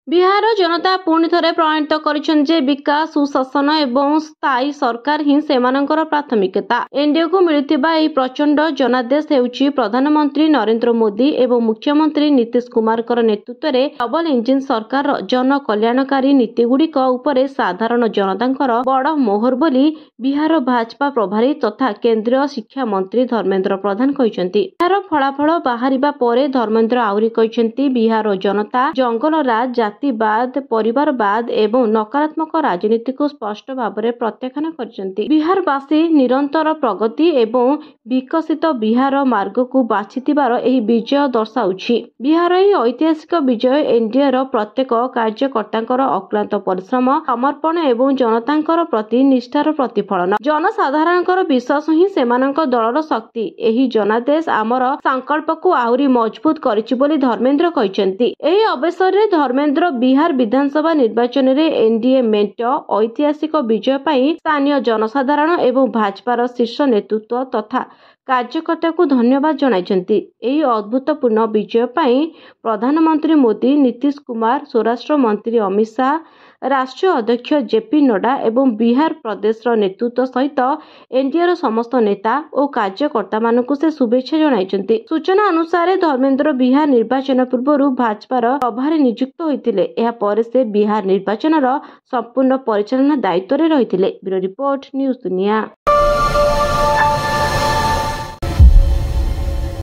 ବିହାର ଜନତା ପୁଣି ଥରେ ପ୍ରମାଣିତ କରିଛନ୍ତି ଯେ ବିକାଶ, ସୁଶାସନ ଏବଂ ସ୍ଥାୟୀ ସରକାର ହିଁ ସେମାନଙ୍କର ପ୍ରାଥମିକତା। ଏନଡିଏକୁ ମିଳିଥିବା ଏହି ପ୍ରଚଣ୍ଡ ଜନାଦେଶ ହେଉଛି ପ୍ରଧାନମନ୍ତ୍ରୀ ନରେନ୍ଦ୍ର ମୋଦି ଏବଂ ମୁଖ୍ୟମନ୍ତ୍ରୀ ନୀତିଶ କୁମାରଙ୍କର ନେତୃତ୍ୱରେ ଡବଲ ଇଞ୍ଜିନ ସରକାରର ଜନକଲ୍ୟାଣକାରୀ ନୀତିଗୁଡ଼ିକ ଉପରେ ସାଧାରଣ ଜନତାଙ୍କର ବଡ଼ ମୋହର ବୋଲି ବିହାର ଭାଜପା ପ୍ରଭାରୀ ତଥା କେନ୍ଦ୍ରୀୟ ଶିକ୍ଷା ମନ୍ତ୍ରୀ ଧର୍ମେନ୍ଦ୍ର ପ୍ରଧାନ କହିଛନ୍ତି। ଏହାର ଫଳାଫଳ ବାହାରିବା ପରେ ଧର୍ମେନ୍ଦ୍ର ଆହୁରି କହିଛନ୍ତି, ବିହାର ଜନତା ଜଙ୍ଗଲରାଜ, ଜାତିବାଦ, ପରିବାରବାଦ ଏବଂ ନକାରାତ୍ମକ ରାଜନୀତିକୁ ସ୍ପଷ୍ଟ ଭାବରେ ପ୍ରତ୍ୟାଖ୍ୟାନ କରିଛନ୍ତି। ବିହାରବାସୀ ନିରନ୍ତର ପ୍ରଗତି ଏବଂ ବିକଶିତ ବିହାର ମାର୍ଗକୁ ବାଛିଥିବାର ଏହି ବିଜୟ ଦର୍ଶାଉଛି। ବିହାର ଏହି ଐତିହାସିକ ବିଜୟ ଏନଡିଏର ପ୍ରତ୍ୟେକ କାର୍ଯ୍ୟକର୍ତ୍ତାଙ୍କର ଅକ୍ଲାନ୍ତ ପରିଶ୍ରମ, ସମର୍ପଣ ଏବଂ ଜନତାଙ୍କର ପ୍ରତି ନିଷ୍ଠାର ପ୍ରତିଫଳନ। ଜନସାଧାରଣଙ୍କର ବିଶ୍ୱାସ ହିଁ ସେମାନଙ୍କ ଦଳର ଶକ୍ତି। ଏହି ଜନାଦେଶ ଆମର ସଂକଳ୍ପକୁ ଆହୁରି ମଜବୁତ କରିଛି ବୋଲି ଧର୍ମେନ୍ଦ୍ର କହିଛନ୍ତି। ଏହି ଅବସରରେ ଧର୍ମେନ୍ଦ୍ର ବିହାର ବିଧାନସଭା ନିର୍ବାଚନରେ ଏନଡିଏ ମେଣ୍ଟ ଐତିହାସିକ ବିଜୟ ପାଇଁ ସ୍ଥାନୀୟ ଜନସାଧାରଣ ଏବଂ ଭାଜପାର ଶୀର୍ଷ ନେତୃତ୍ୱ ତଥା କାର୍ଯ୍ୟକର୍ତ୍ତାଙ୍କୁ ଧନ୍ୟବାଦ ଜଣାଇଛନ୍ତି। ଏହି ଅଭୂତପୂର୍ଣ୍ଣ ବିଜୟ ପାଇଁ ପ୍ରଧାନମନ୍ତ୍ରୀ ମୋଦି, ନୀତିଶ କୁମାର, ସ୍ୱରାଷ୍ଟ୍ର ମନ୍ତ୍ରୀ ଅମିତ ଶାହ, ରାଷ୍ଟ୍ରୀୟ ଅଧ୍ୟକ୍ଷ ଜେପି ନଡ୍ଡା ଏବଂ ବିହାର ପ୍ରଦେଶର ନେତୃତ୍ୱ ସହିତ ଏନଡିଏର ସମସ୍ତ ନେତା ଓ କାର୍ଯ୍ୟକର୍ତ୍ତାମାନଙ୍କୁ ସେ ଶୁଭେଚ୍ଛା ଜଣାଇଛନ୍ତି। ସୂଚନା ଅନୁସାରେ ଧର୍ମେନ୍ଦ୍ର ବିହାର ନିର୍ବାଚନ ପୂର୍ବରୁ ଭାଜପାର ପ୍ରଭାରୀ ନିଯୁକ୍ତ ହୋଇଥିଲେ। ଏହାପରେ ସେ ବିହାର ନିର୍ବାଚନର ସମ୍ପୂର୍ଣ୍ଣ ପରିଚାଳନା ଦାୟିତ୍ୱରେ ରହିଥିଲେ। ବ୍ୟୁରୋ ରିପୋର୍ଟ, ନ୍ୟୁଜ ଦୁନିଆ।